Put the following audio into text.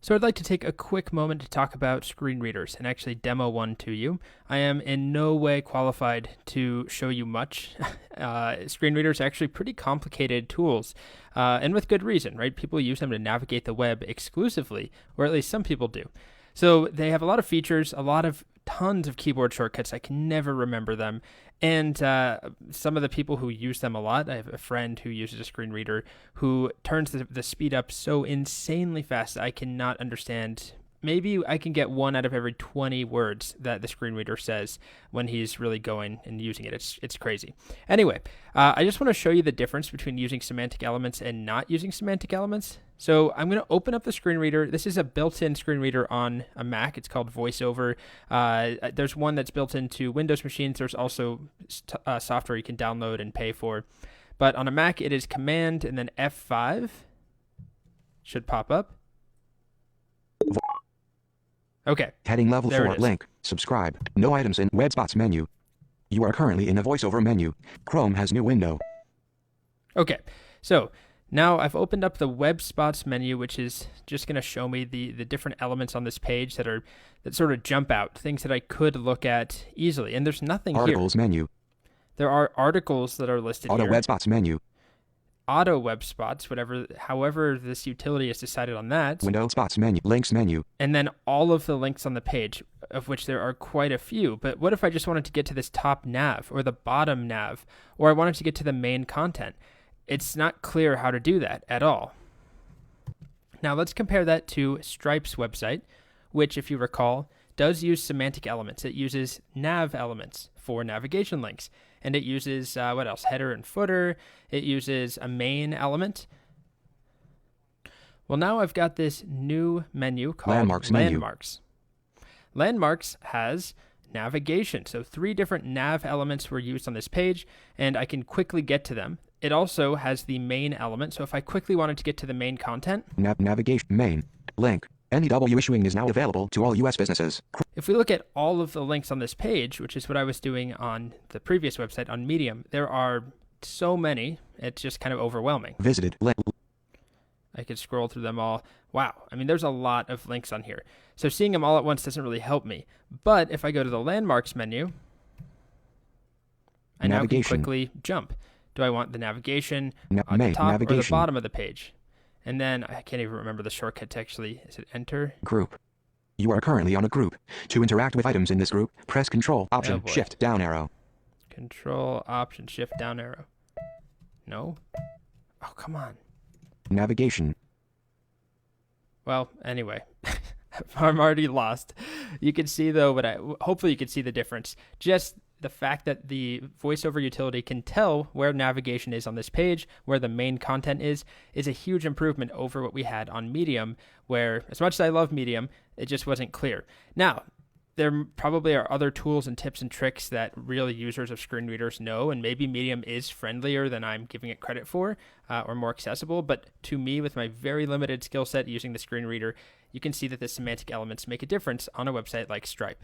So I'd like to take a quick moment to talk about screen readers and actually demo one to you. I am in no way qualified to show you much. Screen readers are actually pretty complicated tools, and with good reason, right? People use them to navigate the web exclusively, or at least some people do. So they have a lot of features, tons of keyboard shortcuts. I can never remember them. And some of the people who use them a lot, I have a friend who uses a screen reader who turns the speed up so insanely fast that I cannot understand. Maybe I can get 1 out of every 20 words that the screen reader says when he's really going and using it. It's crazy. Anyway, I just want to show you the difference between using semantic elements and not using semantic elements. So I'm going to open up the screen reader. This is a built-in screen reader on a Mac. It's called VoiceOver. There's one that's built into Windows machines. There's also software you can download and pay for. But on a Mac, it is Command and then F5. Should pop up. Okay. Heading level 4, link, subscribe, no items in web spots menu. You are currently in the VoiceOver menu. Chrome has new window. Okay, so now I've opened up the web spots menu, which is just going to show me the different elements on this page that sort of jump out, things that I could look at easily. And there's nothing Articles here. Menu. There are articles that are listed Auto here. web spots menu. Auto web spots, however this utility has decided on that. Window spots menu, links menu. And then all of the links on the page, of which there are quite a few. But what if I just wanted to get to this top nav or the bottom nav, or I wanted to get to the main content? It's not clear how to do that at all. Now let's compare that to Stripe's website, which, if you recall, does use semantic elements. It uses nav elements for navigation links. And it uses, what else? Header and footer. It uses a main element. Well, now I've got this new menu called Landmarks. Landmarks has navigation. So 3 different nav elements were used on this page, and I can quickly get to them. It also has the main element. So if I quickly wanted to get to the main content. Navigation main link. NEW issuing is now available to all U.S. businesses. If we look at all of the links on this page, which is what I was doing on the previous website on Medium, there are so many, it's just kind of overwhelming. Visited. I could scroll through them all. Wow. I mean, there's a lot of links on here. So seeing them all at once doesn't really help me. But if I go to the Landmarks menu, I now can quickly jump. Do I want the navigation on the top or the bottom of the page? And then I can't even remember the shortcut to actually, is it enter? Group. You are currently on a group. To interact with items in this group, press Control, Option, Shift, down arrow. Control, Option, Shift, down arrow. No? Oh, come on. Navigation. Well, anyway, I'm already lost. You can see though, hopefully you can see the difference. Just the fact that the VoiceOver utility can tell where navigation is on this page, where the main content is a huge improvement over what we had on Medium, where, as much as I love Medium, it just wasn't clear. Now, there probably are other tools and tips and tricks that real users of screen readers know, and maybe Medium is friendlier than I'm giving it credit for, or more accessible, but to me, with my very limited skill set using the screen reader, you can see that the semantic elements make a difference on a website like Stripe.